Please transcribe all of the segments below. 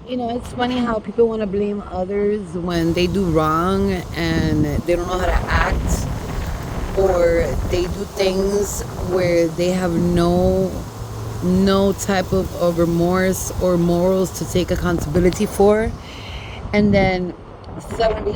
It's funny how people want to blame others when they do wrong and they don't know how to act, or they do things where they have no type of remorse or morals to take accountability for. And then suddenly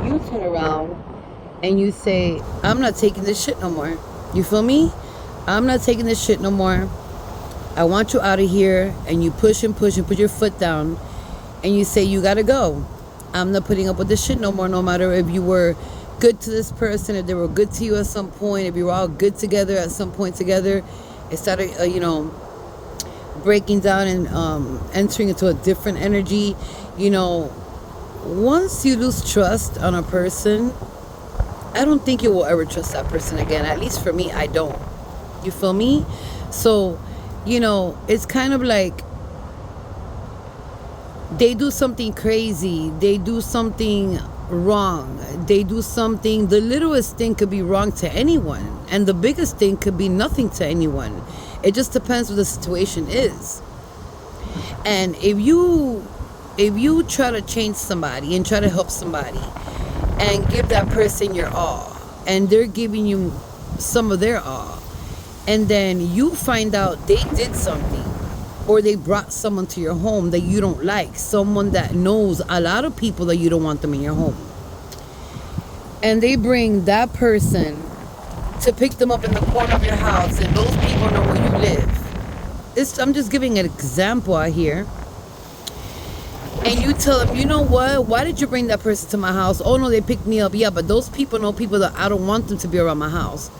you turn around and you say, I'm not taking this shit no more. You feel me? I'm not taking this shit no more. I want you out of here. And you push and push and put your foot down and you say, you gotta go. I'm not putting up with this shit no more, no matter if you were good to this person, if they were good to you at some point, if you were all good together at some point together. It started, breaking down and entering into a different energy. You know, once you lose trust on a person, I don't think you will ever trust that person again. At least for me, I don't. You feel me? So, it's kind of like they do something crazy, they do something wrong, they do something, the littlest thing could be wrong to anyone, and the biggest thing could be nothing to anyone. It just depends what the situation is. And if you try to change somebody and try to help somebody and give that person your all, and they're giving you some of their all, and then you find out they did something, or they brought someone to your home that you don't like, someone that knows a lot of people that you don't want them in your home, and they bring that person to pick them up in the corner of your house, and those people know where you live. I'm just giving an example out here. And you tell them, you know what? Why did you bring that person to my house? Oh no, they picked me up. Yeah, but those people know people that I don't want them to be around my house.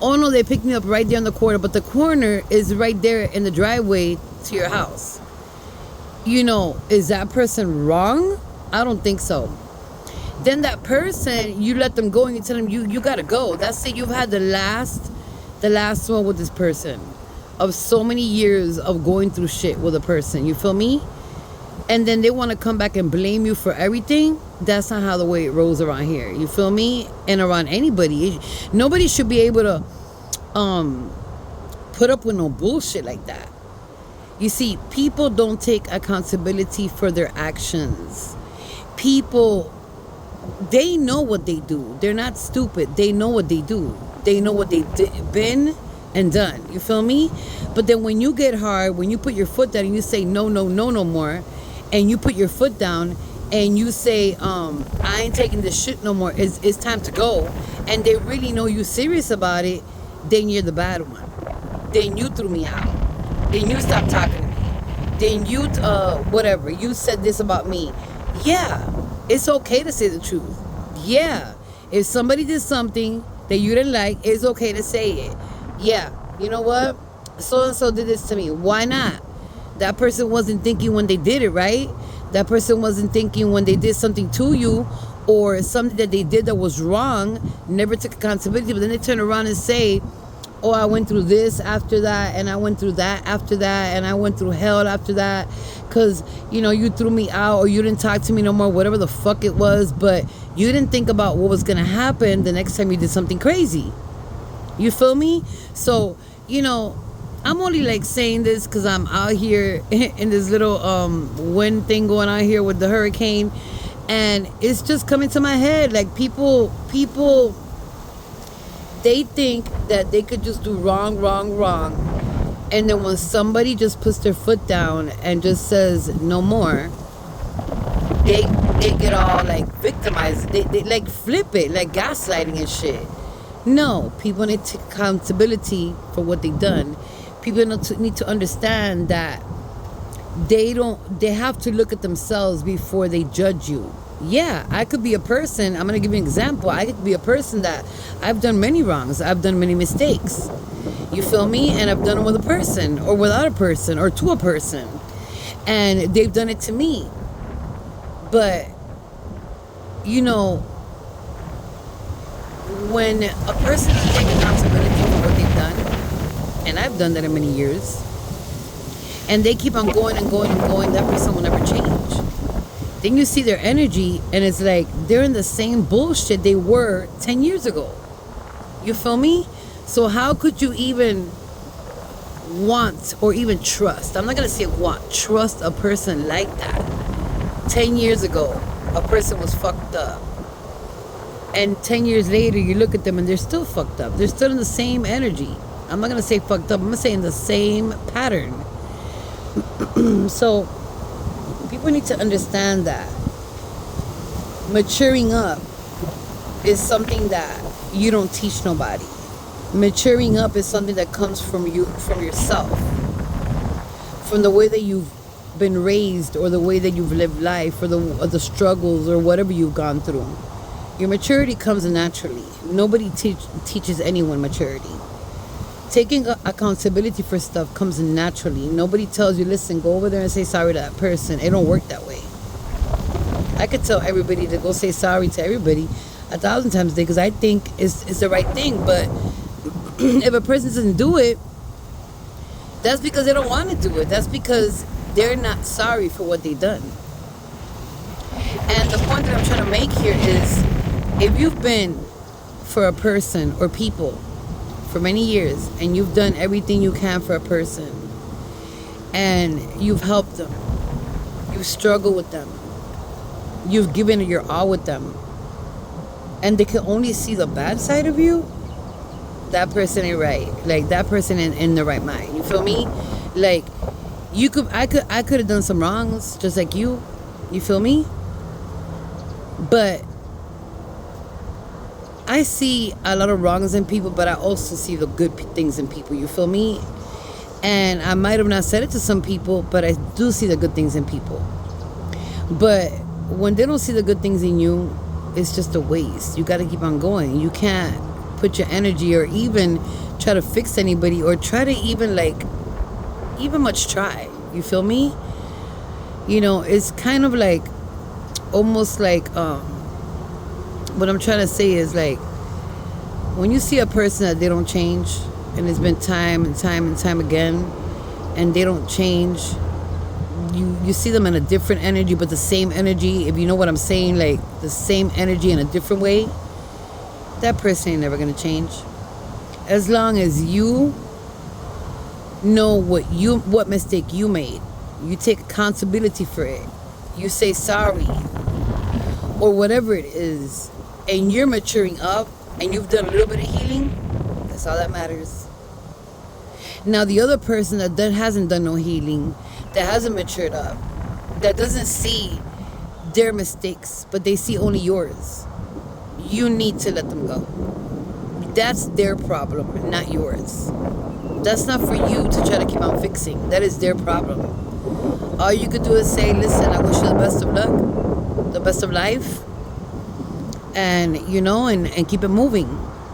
Oh no, they picked me up right there in the corner, but the corner is right there in the driveway to your house. Is that person wrong? I don't think so. Then that person, you let them go and you tell them you gotta go. That's it. You've had the last one with this person of so many years of going through shit with a person. You feel me? And then they want to come back and blame you for everything. That's not how the way it rolls around here. You feel me? And around anybody, nobody should be able to put up with no bullshit like that. You see, people don't take accountability for their actions. People, they know what they do. They're not stupid. They know what they do. They know what they've been and done. You feel me? But then when you get hard, when you put your foot down and you say no, no, no, no more, and you put your foot down and you say, I ain't taking this shit no more, it's time to go, and they really know you serious about it, then you're the bad one. Then you threw me out. Then you stopped talking to me. Then you, whatever, you said this about me. Yeah, it's okay to say the truth. Yeah, if somebody did something that you didn't like, it's okay to say it. Yeah, you know what? So and so did this to me. Why not? That person wasn't thinking when they did it, right? That person wasn't thinking when they did something to you, or something that they did that was wrong, never took accountability. But then they turn around and say, oh, I went through this after that, and I went through that after that, and I went through hell after that, because, you threw me out, or you didn't talk to me no more, whatever the fuck it was, but you didn't think about what was going to happen the next time you did something crazy. You feel me? So, I'm only like saying this because I'm out here in this little wind thing going on here with the hurricane, and it's just coming to my head. Like people, they think that they could just do wrong, wrong, wrong, and then when somebody just puts their foot down and just says no more, they get all like victimized. They like flip it, like gaslighting and shit. No, people need to take accountability for what they've done. People need to understand that they have to look at themselves before they judge you. Yeah, I could be a person, I'm going to give you an example. I could be a person that I've done many wrongs. I've done many mistakes. You feel me? And I've done it with a person, or without a person, or to a person. And they've done it to me. But, when a person doesn't take accountability for what they've done, and I've done that in many years, and they keep on going and going and going, that person will never change. Then you see their energy, and it's like they're in the same bullshit they were 10 years ago. You feel me? So how could you even want or even trust? I'm not going to say want, trust a person like that. 10 years ago, a person was fucked up. And 10 years later, you look at them and they're still fucked up. They're still in the same energy. I'm not going to say fucked up. I'm going to say in the same pattern. So, people need to understand that maturing up is something that you don't teach nobody. Maturing up is something that comes from you, from yourself, from the way that you've been raised, or the way that you've lived life, or the struggles, or whatever you've gone through. Your maturity comes naturally. Nobody teaches anyone maturity. Taking accountability for stuff comes naturally. Nobody tells you, listen, go over there and say sorry to that person. It don't work that way. I could tell everybody to go say sorry to everybody 1,000 times a day because I think it's the right thing. But if a person doesn't do it, that's because they don't want to do it. That's because they're not sorry for what they've done. And the point that I'm trying to make here is, if you've been for a person or people for many years and you've done everything you can for a person and you've helped them, you've struggled with them, you've given your all with them, and they can only see the bad side of you, that person ain't right. Like, that person ain't in the right mind. You feel me? Like, I could have done some wrongs just like you. You feel me? But I see a lot of wrongs in people, but I also see the good things in people. You feel me? And I might have not said it to some people, but I do see the good things in people. But when they don't see the good things in you, it's just a waste. You got to keep on going. You can't put your energy or even try to fix anybody, or try to even much try. You feel me? You know, it's kind of like, almost like, what I'm trying to say is, like, when you see a person that they don't change, and it's been time and time and time again, and they don't change, you see them in a different energy, but the same energy, if you know what I'm saying, like the same energy in a different way, that person ain't never gonna change. As long as you know what mistake you made, you take accountability for it, you say sorry, or whatever it is, and you're maturing up and you've done a little bit of healing, that's all that matters. Now, the other person that hasn't done no healing, that hasn't matured up, that doesn't see their mistakes, but they see only yours, you need to let them go. That's their problem, not yours. That's not for you to try to keep on fixing. That is their problem. All you could do is say, listen, I wish you the best of luck, the best of life, and and keep it moving.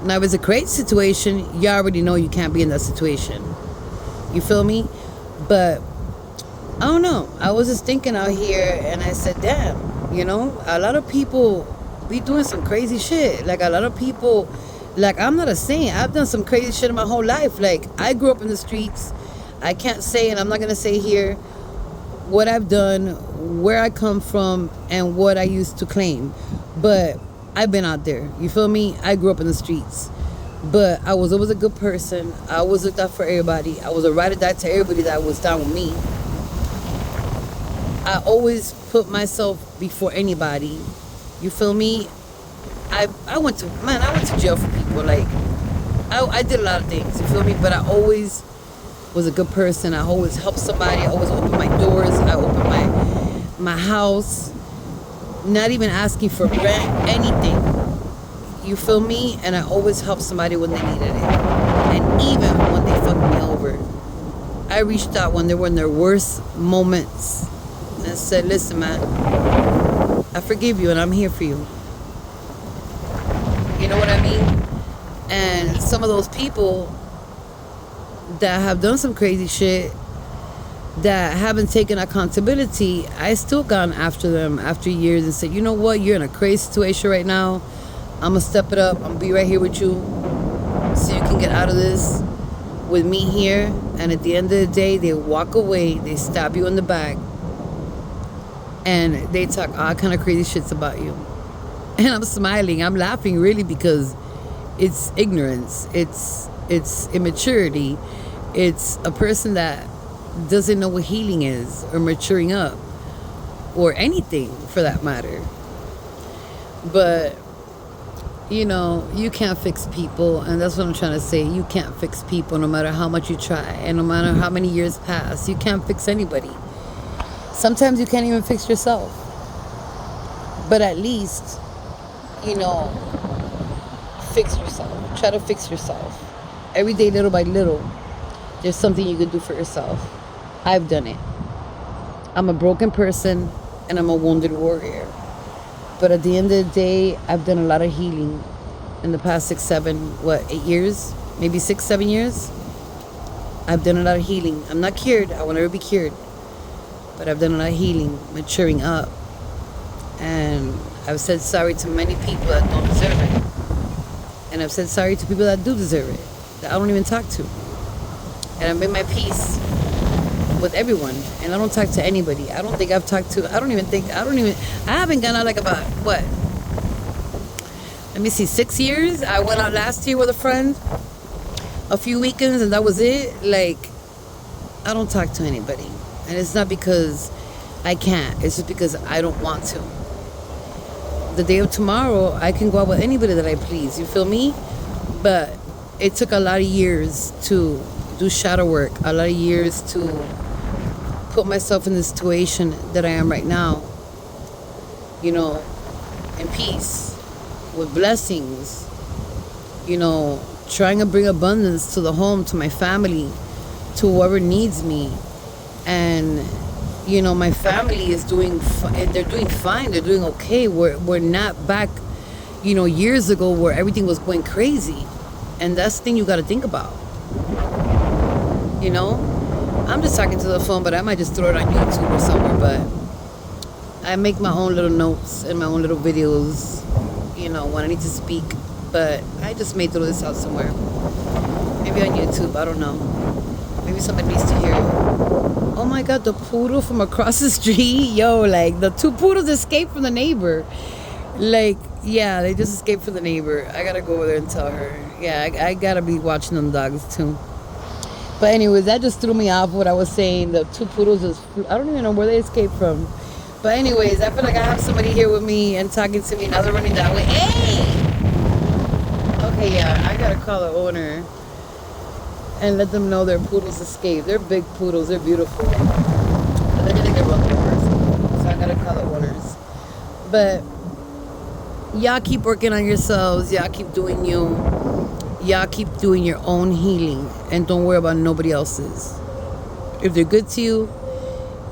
Now, if it's a great situation, you already know you can't be in that situation. You feel me? But I don't know. I was just thinking out here, and I said, damn, a lot of people be doing some crazy shit. Like, a lot of people, like, I'm not a saint. I've done some crazy shit in my whole life. Like, I grew up in the streets. I can't say, and I'm not going to say here what I've done, where I come from, and what I used to claim. But I've been out there. You feel me? I grew up in the streets. But I was always a good person. I always looked out for everybody. I was a ride or die to everybody that was down with me. I always put myself before anybody. You feel me? I went to jail for people. Like, I did a lot of things. You feel me? But I always was a good person. I always helped somebody. I always opened my doors. I opened my house. Not even asking for rent, anything. You feel me? And I always helped somebody when they needed it. And even when they fucked me over, I reached out when they were in their worst moments and said, listen, man, I forgive you and I'm here for you. You know what I mean? And some of those people that have done some crazy shit, that haven't taken accountability, I still gone after them after years and said, you know what, you're in a crazy situation right now. I'm going to step it up. I'm going to be right here with you so you can get out of this with me here. And at the end of the day, they walk away, they stab you in the back, and they talk all kind of crazy shits about you. And I'm smiling, I'm laughing really, because it's ignorance, it's immaturity, it's a person that doesn't know what healing is or maturing up. or anything for that matter. But you can't fix people, and that's what I'm trying to say. You can't fix people no matter how much you try, and no matter how many years pass. You can't fix anybody. Sometimes you can't even fix yourself. But at least, fix yourself. Try to fix yourself. Every day, little by little, there's something you can do for yourself. I've done it. I'm a broken person, and I'm a wounded warrior. But at the end of the day, I've done a lot of healing in the past 6, 7, 8 years? Maybe 6, 7 years? I've done a lot of healing. I'm not cured. I will never be cured. But I've done a lot of healing, maturing up. And I've said sorry to many people that don't deserve it. And I've said sorry to people that do deserve it, that I don't even talk to. And I've made my peace with everyone, and I don't talk to anybody. I haven't gone out like about, what? Let me see, 6 years? I went out last year with a friend, a few weekends, and that was it. Like, I don't talk to anybody. And it's not because I can't, it's just because I don't want to. The day of tomorrow, I can go out with anybody that I please, you feel me? But it took a lot of years to do shadow work, a lot of years to put myself in the situation that I am right now, in peace, with blessings, trying to bring abundance to the home, to my family, to whoever needs me. And, my family is they're doing fine, they're doing okay. We're not back, years ago where everything was going crazy. And that's the thing you got to think about, I'm just talking to the phone, but I might just throw it on YouTube or somewhere. But I make my own little notes and my own little videos, when I need to speak. But I just may throw this out somewhere. Maybe on YouTube, I don't know. Maybe somebody needs to hear it. Oh my God, the poodle from across the street. Yo, like, the 2 poodles escaped from the neighbor. Like, yeah, they just escaped from the neighbor. I gotta go over there and tell her. Yeah, I gotta be watching them dogs too. But anyways, that just threw me off what I was saying. The 2 poodles I don't even know where they escaped from. But anyways, I feel like I have somebody here with me and talking to me. Now they're running that way. Hey! Okay, yeah, I gotta call the owner and let them know their poodles escaped. They're big poodles. They're beautiful. But they're gonna get run over. So I gotta call the owners. But y'all keep working on yourselves. Y'all keep doing you. Y'all keep doing your own healing, and don't worry about nobody else's. If they're good to you,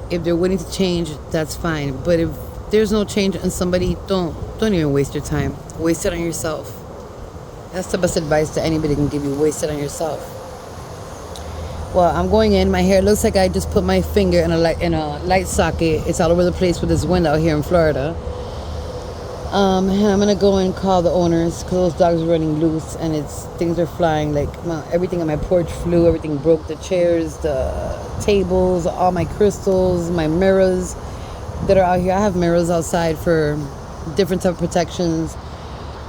if they're willing to change, that's fine. But if there's no change in somebody, don't even waste your time. Waste it on yourself. That's the best advice that anybody can give you. Waste it on yourself. Well, I'm going in. My hair looks like I just put my finger in a light socket. It's all over the place with this wind out here in Florida. And I'm gonna go and call the owners because those dogs are running loose and things are flying. Like everything on my porch flew, everything broke, the chairs, the tables, all my crystals, my mirrors that are out here. I have mirrors outside for different type of protections.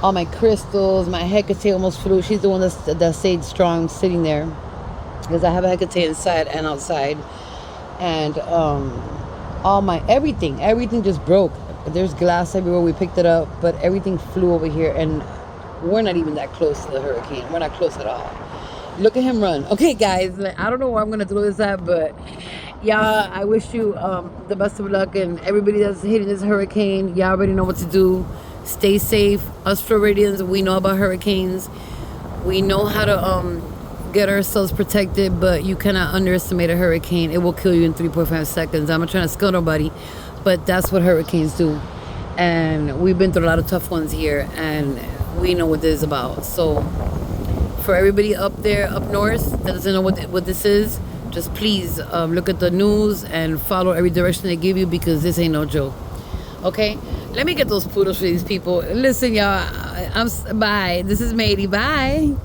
All my crystals, my Hecate almost flew. She's the one that stayed strong sitting there because I have a Hecate inside and outside. And all my everything just broke. There's glass everywhere. We picked it up, but everything flew over here, and we're not even that close to the hurricane. We're not close at all. Look at him run. Okay, guys, I don't know where I'm gonna throw this at, but yeah, I wish you the best of luck, and everybody that's hitting this hurricane, y'all already know what to do. Stay safe. Us Floridians, we know about hurricanes. We know how to get ourselves protected, but you cannot underestimate a hurricane. It will kill you in 3.5 seconds. I'm not trying to scare nobody, but that's what hurricanes do. And we've been through a lot of tough ones here, and we know what this is about. So for everybody up there, up north, that doesn't know what this is, just please look at the news and follow every direction they give you, because this ain't no joke. Okay? Let me get those poodles for these people. Listen, y'all, bye. This is Mady. Bye.